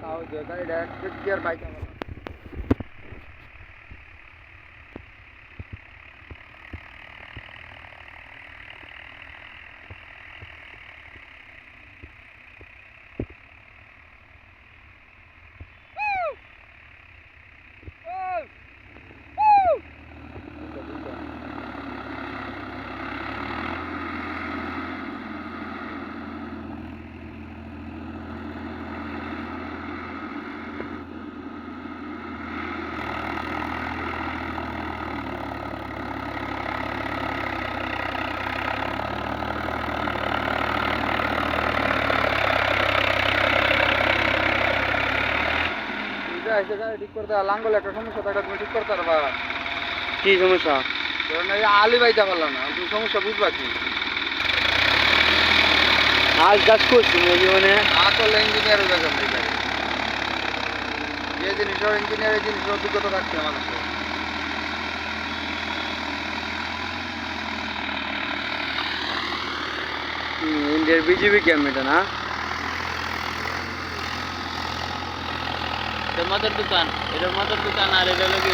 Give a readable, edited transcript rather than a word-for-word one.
आओ जगह direct gear bike है ঠিক করতে লাঙ্গল একটা সমস্যা থাকে তুমি ঠিক করতে পারবা কি সমস্যা? ধরুন এই আলি বাইতে পারলাম না তুমি সমস্যা বুঝবা কি আজ কাজ করছি জীবনে আসলে ইঞ্জিনিয়ার হয়ে গেছে যে জিনিসের ইঞ্জিনিয়ার এই জিনিসের অভিজ্ঞতা থাকছে মানুষের ইন্ডিয়ার বিজেপি ক্যাম্প এটা না? এটা মাদার দোকান আর এটা হলো কি